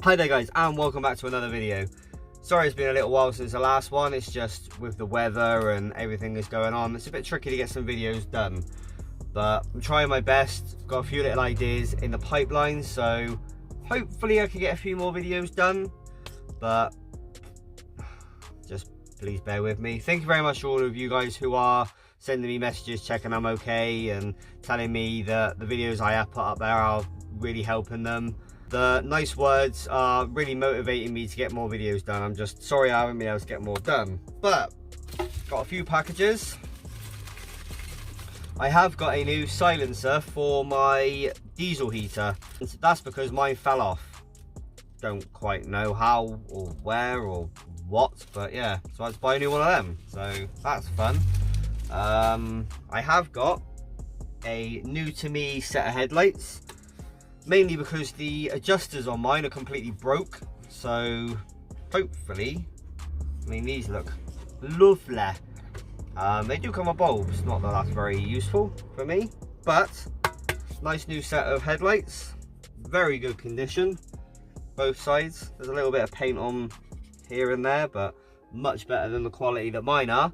Hi there guys, and welcome back to another video. Sorry it's been a little while since the last one. It's just with the weather and everything that's going on, it's a bit tricky to get some videos done, but I'm trying my best. Got a few little ideas in the pipeline, so hopefully I can get a few more videos done, but just please bear with me. Thank you very much to all of you guys who are sending me messages checking I'm okay and telling me that the videos I have put up there are really helping them. The nice words are really motivating me to get more videos done. I'm just sorry I haven't been able to get more done, but got a few packages. I have got a new silencer for my diesel heater. That's because mine fell off. Don't quite know how or where or what, but yeah, so I had to buy a new one of them, so that's fun. I have got a new to me set of headlights, mainly because the adjusters on mine are completely broke, so hopefully, I mean, these look lovely. They do come with bulbs, not that that's very useful for me, but nice new set of headlights, very good condition, both sides. There's a little bit of paint on here and there, but much better than the quality that mine are.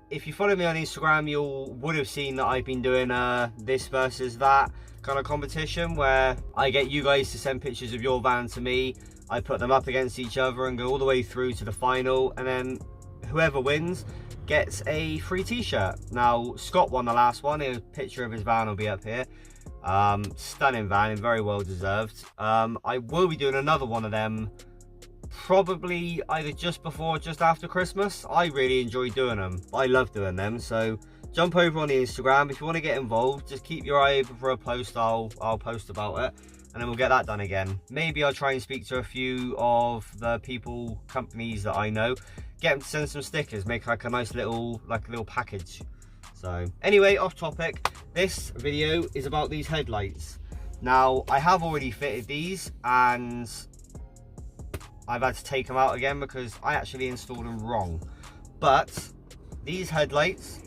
If you follow me on Instagram, you would have seen that I've been doing this versus that kind of competition, where I get you guys to send pictures of your van to me, I put them up against each other and go all the way through to the final, and then whoever wins gets a free t-shirt. Now Scott won the last one. A picture of his van will be up here. Stunning van and very well deserved. I will be doing another one of them probably either just before or just after Christmas. I really enjoy doing them. I love doing them, so jump over on the Instagram if you want to get involved. Just keep your eye open for a post. I'll post about it, and then we'll get that done again. Maybe I'll try and speak to a few of the people, companies that I know, get them to send some stickers, make like a nice little package. So anyway, off topic, this video is about these headlights. Now I have already fitted these and I've had to take them out again because I actually installed them wrong. But these headlights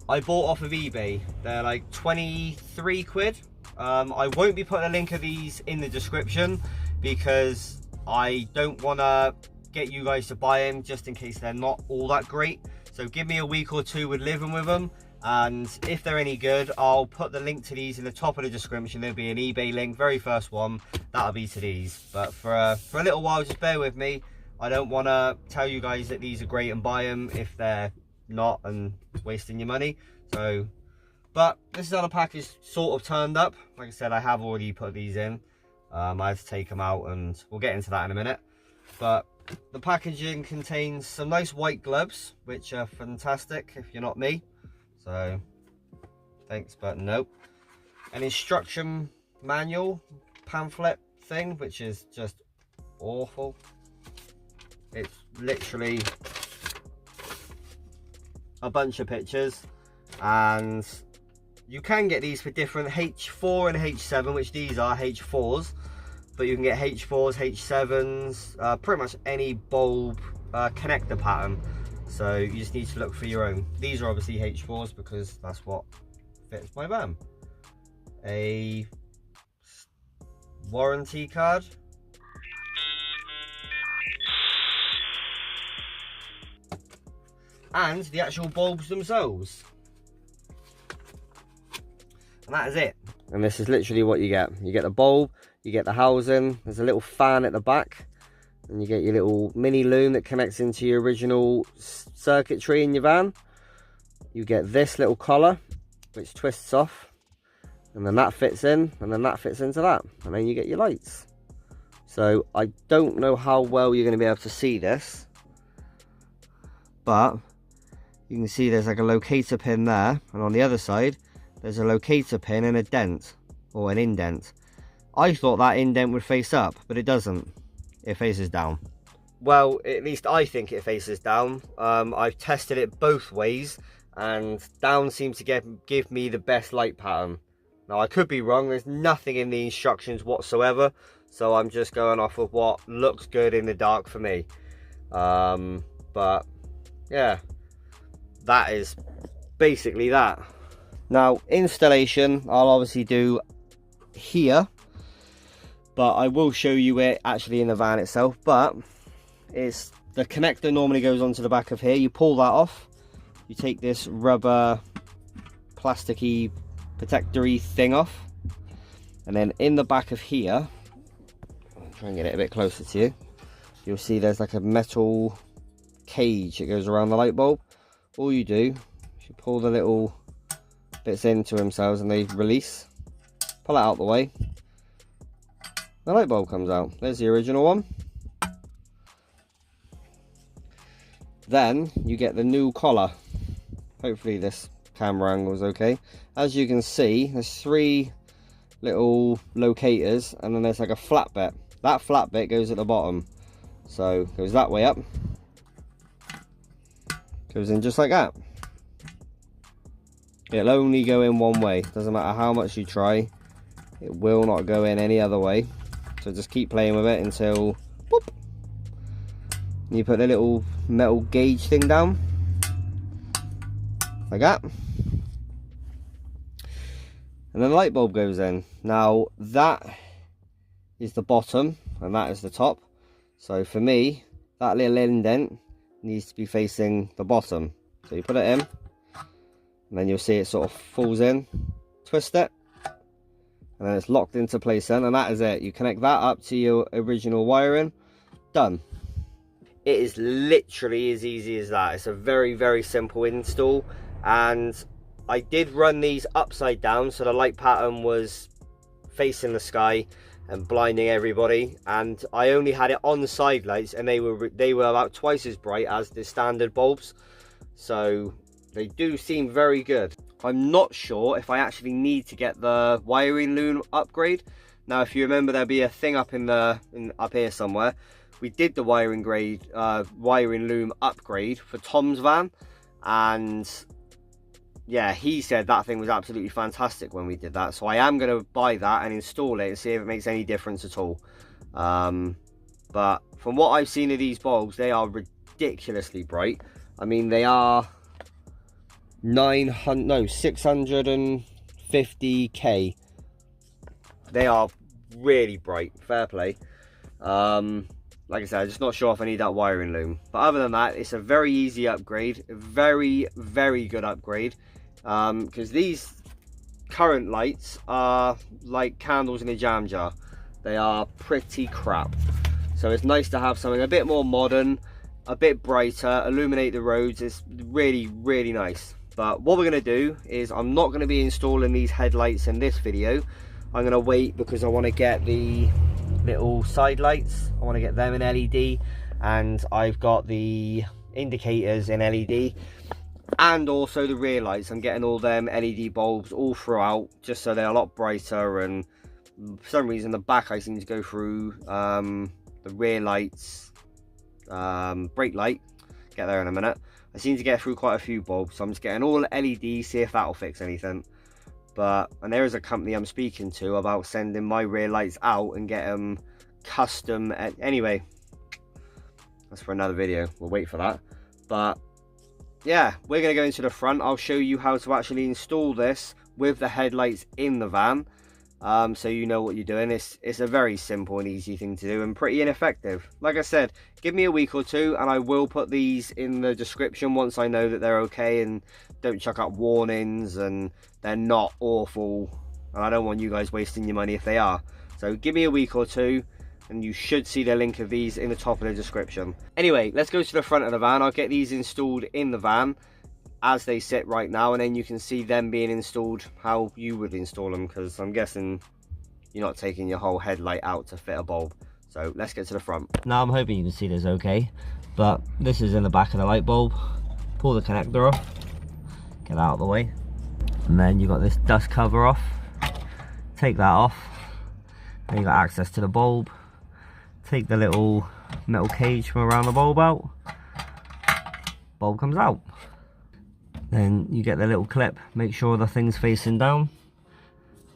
I bought off of eBay. They're like 23 quid. I won't be putting a link of these in the description because I don't want to get you guys to buy them just in case they're not all that great. So give me a week or two with living with them, and if they're any good, I'll put the link to these in the top of the description. There'll be an eBay link, very first one, that'll be to these. But for a little while, just bear with me. I don't want to tell you guys that these are great and buy them if they're not, and wasting your money. So, but this is how the package sort of turned up. Like I said, I have already put these in. I had to take them out, and we'll get into that in a minute. But the packaging contains some nice white gloves, which are fantastic if you're not me. So thanks, but nope. An instruction manual pamphlet thing, which is just awful. It's literally a bunch of pictures, and you can get these for different H4 and H7, which these are H4s, but you can get H4s, H7s, pretty much any bulb connector pattern. So you just need to look for your own. These are obviously H4s because that's what fits my van. A warranty card. And the actual bulbs themselves. And that is it. And this is literally what you get. You get the bulb, you get the housing, there's a little fan at the back, and you get your little mini loom that connects into your original circuitry in your van. You get this little collar, which twists off, and then that fits in, and then that fits into that, and then you get your lights. So I don't know how well you're going to be able to see this, but you can see there's like a locator pin there, and on the other side there's a locator pin and a dent, or an indent. I thought that indent would face up, but it doesn't. It faces down. Well, at least I think it faces down. I've tested it both ways, and down seems to give me the best light pattern. Now I could be wrong, there's nothing in the instructions whatsoever, so I'm just going off of what looks good in the dark for me. But yeah, that is basically that. Now installation I'll obviously do here, but I will show you it actually in the van itself. But it's the connector normally goes onto the back of here. You pull that off, you take this rubber plasticky protectory thing off, and then in the back of here, I'll try and get it a bit closer to you, you'll see there's like a metal cage that goes around the light bulb. All you do is you pull the little bits into themselves and they release. Pull it out the way, the light bulb comes out. There's the original one. Then you get the new collar. Hopefully this camera angle is okay. As you can see, there's 3 little locators, and then there's like a flat bit. That flat bit goes at the bottom, so goes that way up, goes in just like that. It'll only go in one way. Doesn't matter how much you try, it will not go in any other way. So just keep playing with it until boop, you put the little metal gauge thing down like that, and then the light bulb goes in. Now that is the bottom and that is the top. So for me, that little indent needs to be facing the bottom. So you put it in, and then you'll see it sort of falls in, twist it, and then it's locked into place then, and that is it. You connect that up to your original wiring, done. It is literally as easy as that. It's a very, very simple install, and I did run these upside down so the light pattern was facing the sky and blinding everybody, and I only had it on the side lights, and they were about twice as bright as the standard bulbs, so they do seem very good. I'm not sure if I actually need to get the wiring loom upgrade. Now if you remember, there'll be a thing up up here somewhere. We did the wiring loom upgrade for Tom's van, and yeah, he said that thing was absolutely fantastic when we did that. So I am going to buy that and install it and see if it makes any difference at all. But from what I've seen of these bulbs, they are ridiculously bright. I mean, they are 650K. They are really bright. Fair play. Like I said, I'm just not sure if I need that wiring loom. But other than that, it's a very easy upgrade. A very, very good upgrade. Because these current lights are like candles in a jam jar. They are pretty crap. So it's nice to have something a bit more modern, a bit brighter, illuminate the roads. It's really, really nice. But what we're going to do is, I'm not going to be installing these headlights in this video. I'm going to wait because I want to get the little side lights. I want to get them in LED, and I've got the indicators in LED, and also the rear lights. I'm getting all them LED bulbs all throughout, just so they're a lot brighter. And for some reason the back I seem to go through the rear lights, brake light, get there in a minute. I seem to get through quite a few bulbs, so I'm just getting all LED, see if that'll fix anything. And there is a company I'm speaking to about sending my rear lights out and get them custom. Anyway, that's for another video. We'll wait for that. But yeah, we're going to go into the front. I'll show you how to actually install this with the headlights in the van, so you know what you're doing. It's a very simple and easy thing to do, and pretty ineffective. Like I said, give me a week or two and I will put these in the description once I know that they're okay, and don't chuck up warnings and they're not awful, and I don't want you guys wasting your money if they are. So give me a week or two and you should see the link of these in the top of the description. Anyway, let's go to the front of the van. I'll get these installed in the van as they sit right now, and then you can see them being installed how you would install them, because I'm guessing you're not taking your whole headlight out to fit a bulb. So let's get to the front. Now I'm hoping you can see this okay, but this is in the back of the light bulb. Pull the connector off, get that out of the way, and then you've got this dust cover off. Take that off, then you've got access to the bulb. Take the little metal cage from around the bulb out, bulb comes out. Then you get the little clip, make sure the thing's facing down,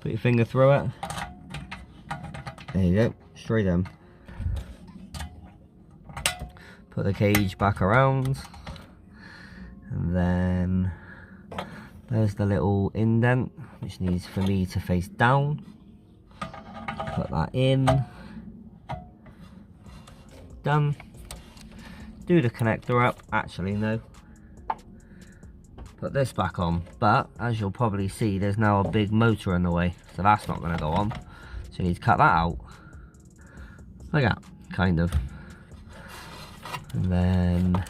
put your finger through it, there you go, straight in. Put the cage back around, and then there's the little indent which needs for me to face down. Put that in. done. Do the connector up. Actually, no. Put this back on, but as you'll probably see, there's now a big motor in the way, so that's not going to go on. So you need to cut that out. Like that, kind of. And then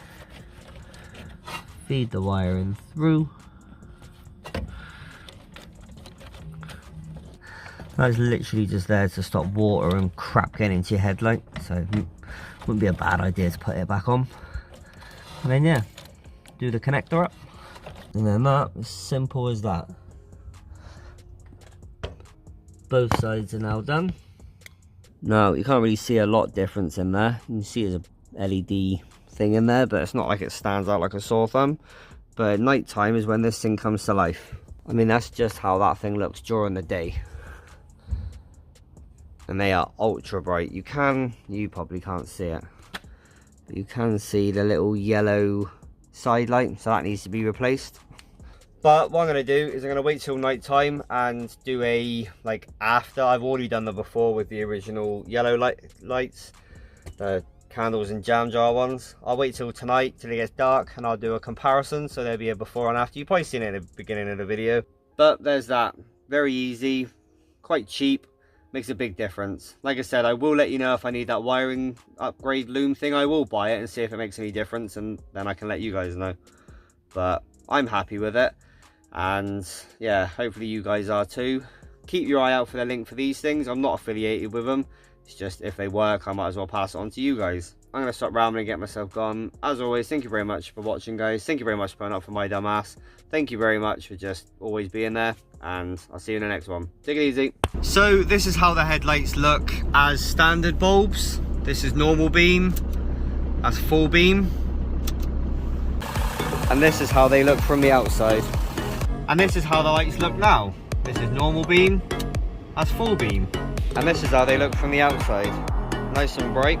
feed the wiring through. That's literally just there to stop water and crap getting into your headlight, so it wouldn't be a bad idea to put it back on. And then yeah, do the connector up. And then that, as simple as that. Both sides are now done. Now, you can't really see a lot difference in there. You can see there's a LED thing in there, but it's not like it stands out like a sore thumb. But at night time is when this thing comes to life. I mean, that's just how that thing looks during the day. And they are ultra bright. You probably can't see it, but you can see the little yellow side light, so that needs to be replaced. But what I'm going to do is I'm going to wait till night time and do a after. I've already done them before with the original yellow lights, the candles and jam jar ones. I'll wait till tonight till it gets dark and I'll do a comparison, so there'll be a before and after. You've probably seen it in the beginning of the video, but there's that. Very easy, quite cheap, makes a big difference. Like I said, I will let you know if I need that wiring upgrade loom thing. I will buy it and see if it makes any difference, and then I can let you guys know. But I'm happy with it, and yeah, hopefully you guys are too. Keep your eye out for the link for these things. I'm not affiliated with them, it's just if they work I might as well pass it on to you guys. I'm going to stop rambling and get myself gone. As always, thank you very much for watching, guys. Thank you very much for putting up for my dumb ass. Thank you very much for just always being there, and I'll see you in the next one. Take it easy. So this is how the headlights look as standard bulbs. This is normal beam, that's full beam, and this is how they look from the outside. And this is how the lights look now. This is normal beam, that's full beam, and this is how they look from the outside. Nice and bright.